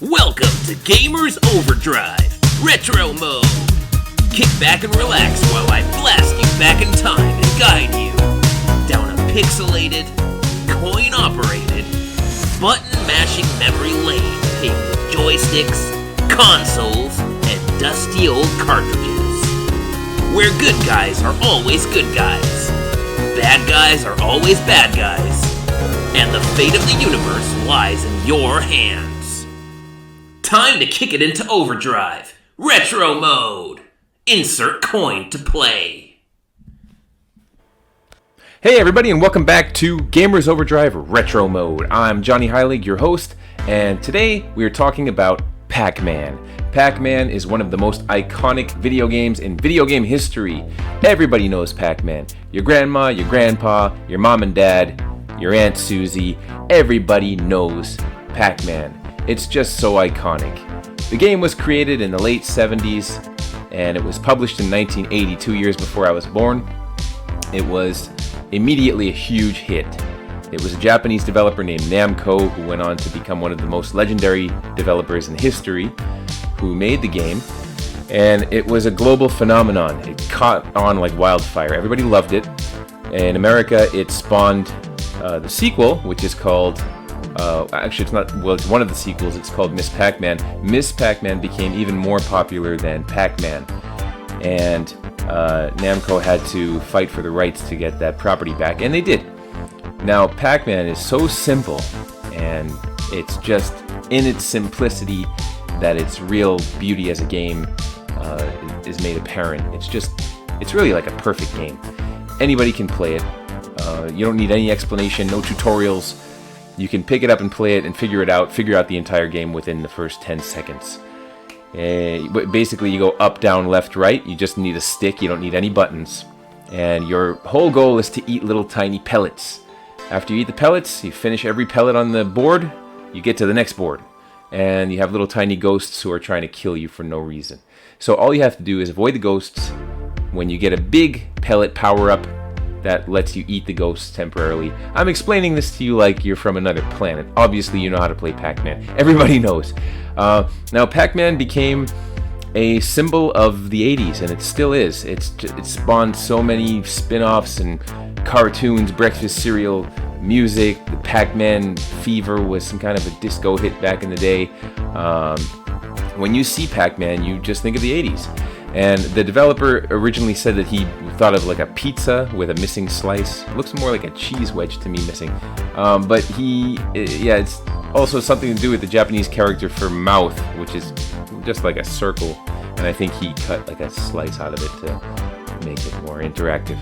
Welcome to Gamers Overdrive, Retro Mode. Kick back and relax while I blast you back in time and guide you down a pixelated, coin-operated, button-mashing memory lane paved with joysticks, consoles, and dusty old cartridges. Where good guys are always good guys, bad guys are always bad guys, and the fate of the universe lies in your hands. Time to kick it into Overdrive, Retro Mode. Insert coin to play. Hey everybody, and welcome back to Gamers Overdrive Retro Mode. I'm Johnny Heilig, your host, and today we are talking about Pac-Man. Pac-Man is one of the most iconic video games in video game history. Everybody knows Pac-Man. Your grandma, your grandpa, your mom and dad, your Aunt Susie, everybody knows Pac-Man. It's just so iconic. The game was created in the late 70s, and it was published in 1980, 2 years before I was born. It was immediately a huge hit. It was a Japanese developer named Namco who went on to become one of the most legendary developers in history who made the game, and it was a global phenomenon. It caught on like wildfire. Everybody loved it. In America, it spawned the sequel, which is called it's one of the sequels. It's called Miss Pac-Man. Miss Pac-Man became even more popular than Pac-Man, and Namco had to fight for the rights to get that property back, and they did. Now, Pac-Man is so simple, and it's just in its simplicity that its real beauty as a game is made apparent. It's really like a perfect game. Anybody can play it. You don't need any explanation, no tutorials. You can pick it up and play it and figure out the entire game within the first 10 seconds. Basically, you go up, down, left, right. You just need a stick. You don't need any buttons. And your whole goal is to eat little tiny pellets. After you eat the pellets, you finish every pellet on the board, you get to the next board. And you have little tiny ghosts who are trying to kill you for no reason. So all you have to do is avoid the ghosts. When you get a big pellet power-up, that lets you eat the ghosts temporarily. I'm explaining this to you like you're from another planet. Obviously, you know how to play Pac-Man. Everybody knows. Now, Pac-Man became a symbol of the 80s, and it still is. It spawned so many spin-offs and cartoons, breakfast cereal, music. The Pac-Man fever was some kind of a disco hit back in the day. When you see Pac-Man, you just think of the 80s. And the developer originally said that he thought of like a pizza with a missing slice. It looks more like a cheese wedge to me missing. But it's also something to do with the Japanese character for mouth, which is just like a circle. And I think he cut like a slice out of it to make it more interactive.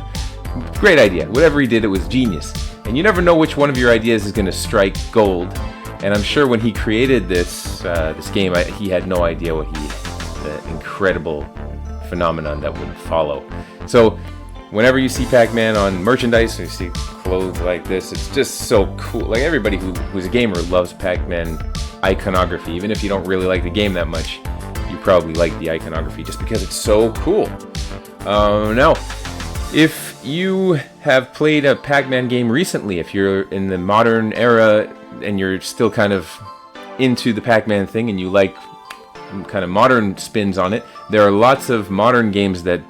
Great idea. Whatever he did, it was genius. And you never know which one of your ideas is going to strike gold. And I'm sure when he created this game, he had no idea the incredible phenomenon that would follow. So whenever you see Pac-Man on merchandise, or you see clothes like this, it's just so cool. Like everybody who's a gamer loves Pac-Man iconography. Even if you don't really like the game that much, you probably like the iconography just because it's so cool. Now, if you have played a Pac-Man game recently, if you're in the modern era and you're still kind of into the Pac-Man thing and you like kind of modern spins on it, there are lots of modern games that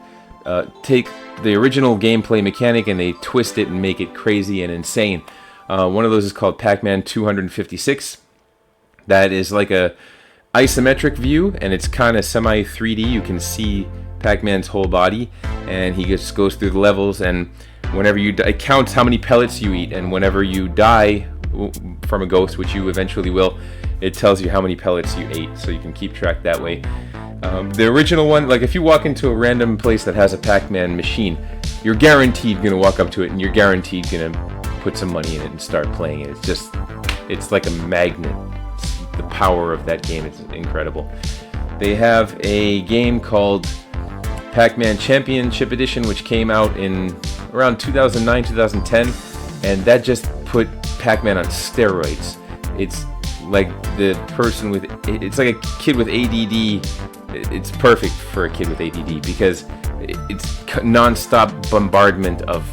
take the original gameplay mechanic and they twist it and make it crazy and insane. One of those is called Pac-Man 256. That is like a isometric view, and it's kind of semi 3D. You can see Pac-Man's whole body, and he just goes through the levels, and whenever it counts how many pellets you eat, and whenever you die from a ghost, which you eventually will, it tells you how many pellets you ate, so you can keep track that way. The original one, like if you walk into a random place that has a Pac-Man machine, you're guaranteed going to walk up to it and you're guaranteed going to put some money in it and start playing it. It's like a magnet. The power of that game is incredible. They have a game called Pac-Man Championship Edition, which came out in around 2009, 2010, and that just put Pac-Man on steroids. It's like it's like a kid with ADD. It's perfect for a kid with ADD because it's non-stop bombardment of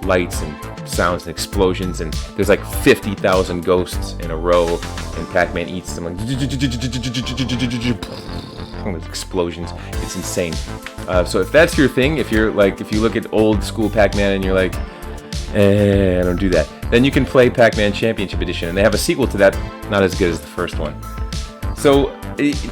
lights and sounds and explosions, and there's like 50,000 ghosts in a row, and Pac-Man eats them like with explosions. It's insane. So if that's your thing, if you look at old school Pac-Man and you're like, I don't do that, then you can play Pac-Man Championship Edition, and they have a sequel to that, not as good as the first one. So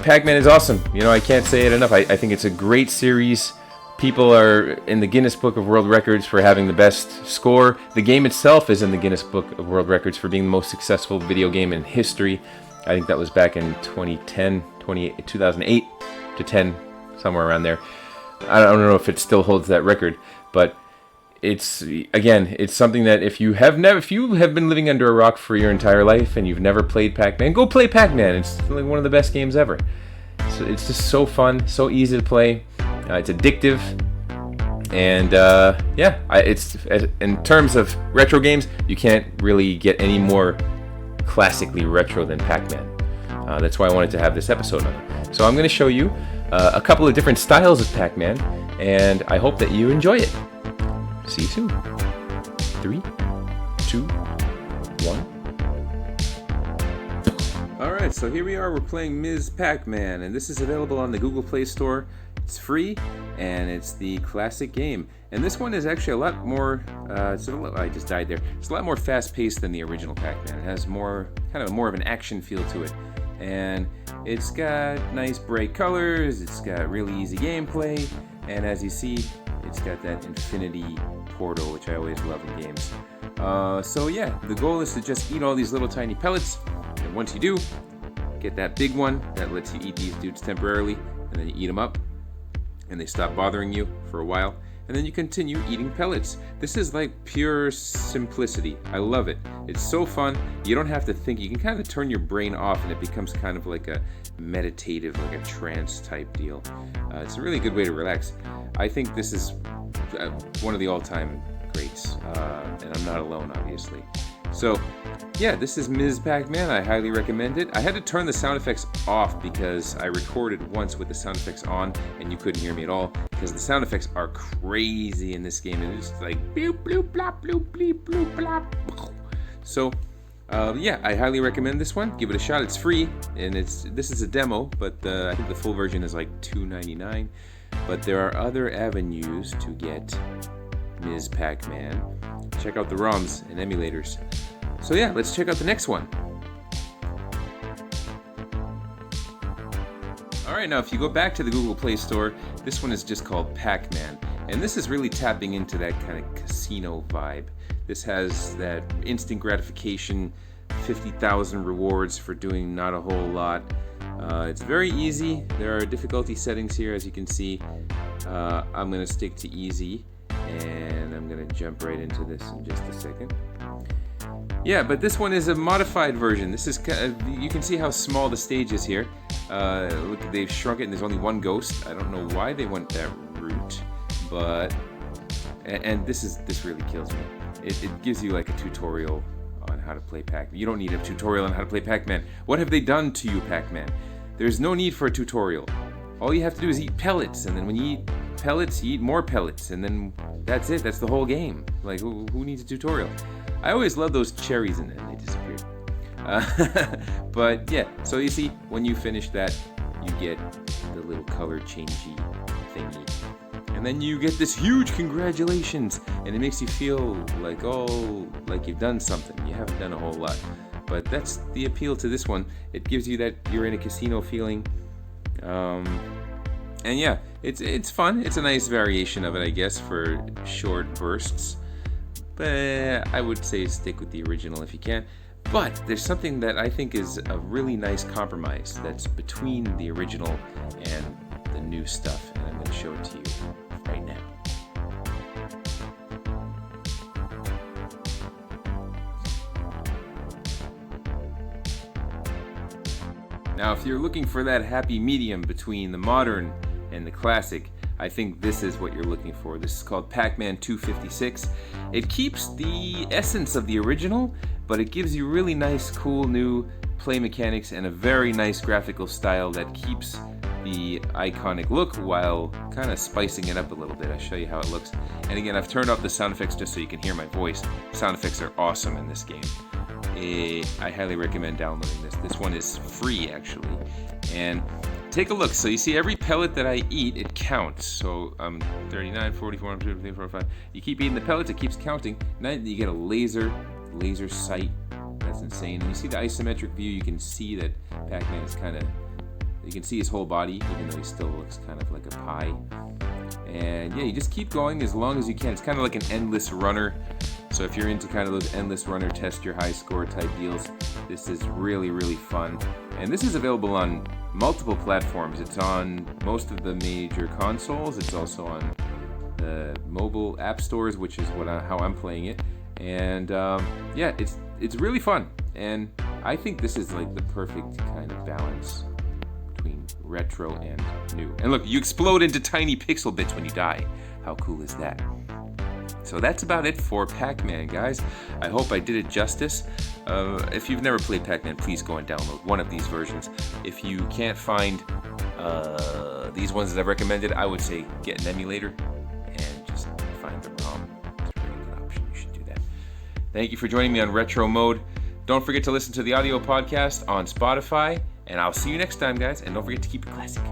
Pac-Man is awesome. I can't say it enough. I think it's a great series. People are in the Guinness Book of World Records for having the best score. The game itself is in the Guinness Book of World Records for being the most successful video game in history. I think that was back in 2008 to 10, somewhere around there. I don't know if it still holds that record, but it's something that if you have been living under a rock for your entire life and you've never played Pac-Man, go play Pac-Man. It's like one of the best games ever. So it's just so fun, so easy to play. It's addictive, and it's in terms of retro games, you can't really get any more classically retro than Pac-Man. That's why I wanted to have this episode on it. So I'm going to show you a couple of different styles of Pac-Man, and I hope that you enjoy it. See you soon. 3, 2, 1. Alright, so here we are. We're playing Ms. Pac-Man, and this is available on the Google Play Store. It's free, and it's the classic game. And this one is actually a lot more, I just died there. It's a lot more fast-paced than the original Pac-Man. It has more of an action feel to it. And it's got nice bright colors, it's got really easy gameplay, and as you see, it's got that infinity portal, which I always love in games. So yeah, the goal is to just eat all these little tiny pellets, and once you do, get that big one that lets you eat these dudes temporarily, and then you eat them up, and they stop bothering you for a while, and then you continue eating pellets. This is like pure simplicity. I love it. It's so fun. You don't have to think. You can kind of turn your brain off, and it becomes kind of like a meditative, like a trance type deal. It's a really good way to relax. I think this is one of the all-time greats, and I'm not alone, obviously. So yeah, this is Ms. Pac-Man. I highly recommend it. I had to turn the sound effects off because I recorded once with the sound effects on and you couldn't hear me at all, because the sound effects are crazy in this game. It's like bloop bloop blop bloop bleep bloop blop. So yeah, I highly recommend this one. Give it a shot. It's free, and this is a demo, but I think the full version is like $2.99. But there are other avenues to get Ms. Pac-Man. Check out the ROMs and emulators. So yeah, let's check out the next one. Alright, now if you go back to the Google Play Store, this one is just called Pac-Man. And this is really tapping into that kind of casino vibe. This has that instant gratification, 50,000 rewards for doing not a whole lot. It's very easy. There are difficulty settings here, as you can see. I'm going to stick to easy, and I'm going to jump right into this in just a second. Yeah, but this one is a modified version. This is you can see how small the stage is here. Look, they've shrunk it, and there's only one ghost. I don't know why they went that route, but and this really kills me. It gives you like a tutorial on how to play Pac-Man. You don't need a tutorial on how to play Pac-Man. What have they done to you, Pac-Man? There's no need for a tutorial. All you have to do is eat pellets, and then when you eat pellets, you eat more pellets, and then that's it. That's the whole game. Like, who needs a tutorial? I always love those cherries, and then they disappeared. But yeah, so you see, when you finish that, you get the little color changey thingy. And then you get this huge congratulations, and it makes you feel like, oh, like you've done something. You haven't done a whole lot. But that's the appeal to this one. It gives you that you're in a casino feeling. And yeah, it's fun. It's a nice variation of it, I guess, for short bursts. But I would say stick with the original if you can. But there's something that I think is a really nice compromise that's between the original and the new stuff, and I'm going to show it to you right now. Now, if you're looking for that happy medium between the modern and the classic, I think this is what you're looking for. This is called Pac-Man 256. It keeps the essence of the original, but it gives you really nice, cool new play mechanics and a very nice graphical style that keeps the iconic look while kind of spicing it up a little bit. I'll show you how it looks. And again, I've turned off the sound effects just so you can hear my voice. Sound effects are awesome in this game. I highly recommend downloading this. This one is free, actually. And take a look. So you see every pellet that I eat, it counts. So 39, 44, 45, 45. You keep eating the pellets, it keeps counting. Now you get a laser sight. That's insane. And you see the isometric view, you can see that Pac-Man is kind of, you can see his whole body, even though he still looks kind of like a pie. And yeah, you just keep going as long as you can. It's kind of like an endless runner. So if you're into kind of those endless runner, test your high score type deals, this is really, really fun. And this is available on multiple platforms. It's on most of the major consoles. It's also on the mobile app stores, which is how I'm playing it. And yeah, it's really fun. And I think this is like the perfect kind of balance between retro and new. And look, you explode into tiny pixel bits when you die. How cool is that? So that's about it for Pac-Man, guys. I hope I did it justice. If you've never played Pac-Man, please go and download one of these versions. If you can't find these ones that I've recommended, I would say get an emulator and just find the ROM. It's a really good option. You should do that. Thank you for joining me on Retro Mode. Don't forget to listen to the audio podcast on Spotify, and I'll see you next time, guys. And don't forget to keep it classic.